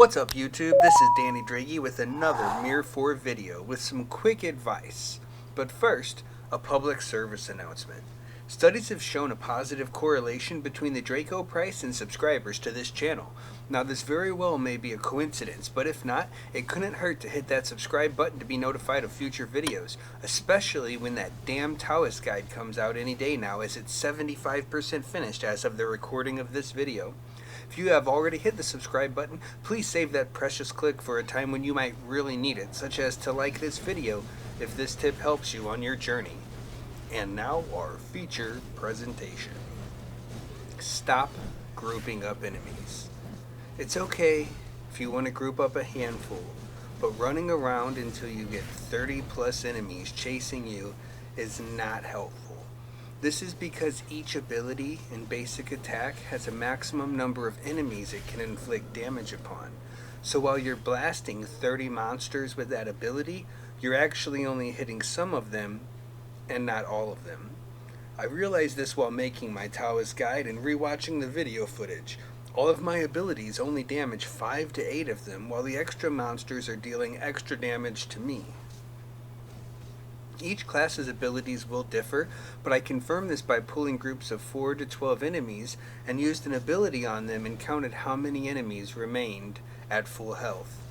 What's up YouTube? This is Danny Draghi with another MIR4 video with some quick advice. But first, a public service announcement. Studies have shown a positive correlation between the DRACO price and subscribers to this channel. Now this very well may be a coincidence, but if not, it couldn't hurt to hit that subscribe button to be notified of future videos, especially when that damn Taoist guide comes out any day now, as it's 75% finished as of the recording of this video. If you have already hit the subscribe button, please save that precious click for a time when you might really need it, such as to like this video if this tip helps you on your journey. And now our feature presentation. Stop grouping up enemies. It's okay if you want to group up a handful, but running around until you get 30 plus enemies chasing you is not helpful. This is because each ability in basic attack has a maximum number of enemies it can inflict damage upon. So while you're blasting 30 monsters with that ability, you're actually only hitting some of them and not all of them. I realized this while making my Taoist guide and rewatching the video footage. All of my abilities only damage 5 to 8 of them, while the extra monsters are dealing extra damage to me. Each class's abilities will differ, but I confirmed this by pulling groups of 4 to 12 enemies and used an ability on them and counted how many enemies remained at full health.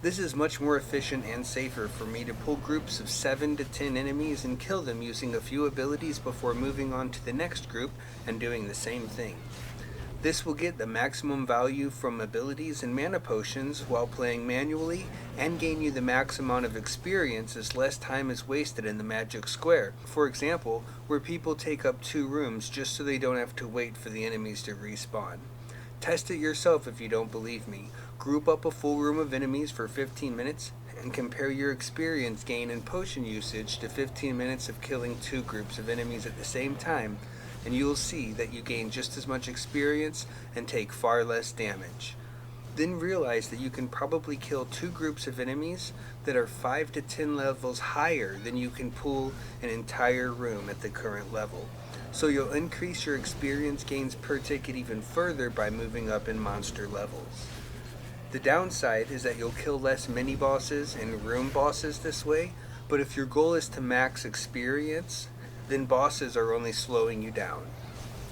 This is much more efficient and safer for me to pull groups of 7 to 10 enemies and kill them using a few abilities before moving on to the next group and doing the same thing. This will get the maximum value from abilities and mana potions while playing manually, and gain you the max amount of experience as less time is wasted in the magic square. For example, where people take up 2 rooms just so they don't have to wait for the enemies to respawn. Test it yourself if you don't believe me. Group up a full room of enemies for 15 minutes and compare your experience gain and potion usage to 15 minutes of killing 2 groups of enemies at the same time, and you will see that you gain just as much experience and take far less damage. Then realize that you can probably kill 2 groups of enemies that are 5 to 10 levels higher than you can pull an entire room at the current level. So you'll increase your experience gains per ticket even further by moving up in monster levels. The downside is that you'll kill less mini bosses and room bosses this way, but if your goal is to max experience, then bosses are only slowing you down.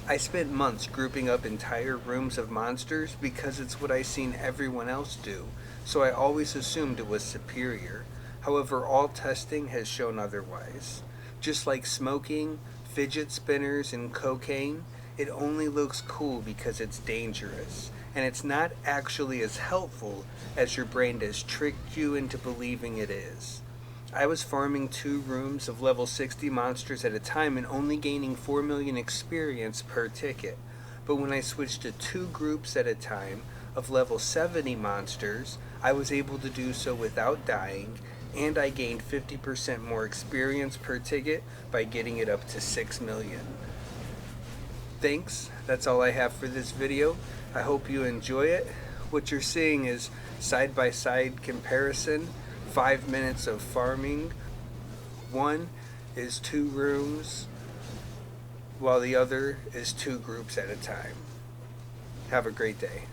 I spent months grouping up entire rooms of monsters because it's what I seen everyone else do, so I always assumed it was superior. However, all testing has shown otherwise. Just like smoking, fidget spinners, and cocaine, it only looks cool because it's dangerous, and it's not actually as helpful as your brain has tricked you into believing it is. I was farming 2 rooms of level 60 monsters at a time and only gaining 4 million experience per ticket. But when I switched to 2 groups at a time of level 70 monsters, I was able to do so without dying, and I gained 50% more experience per ticket by getting it up to 6 million. Thanks, that's all I have for this video. I hope you enjoy it. What you're seeing is side-by-side comparison. 5 minutes of farming. One is 2 rooms, while the other is 2 groups at a time. Have a great day.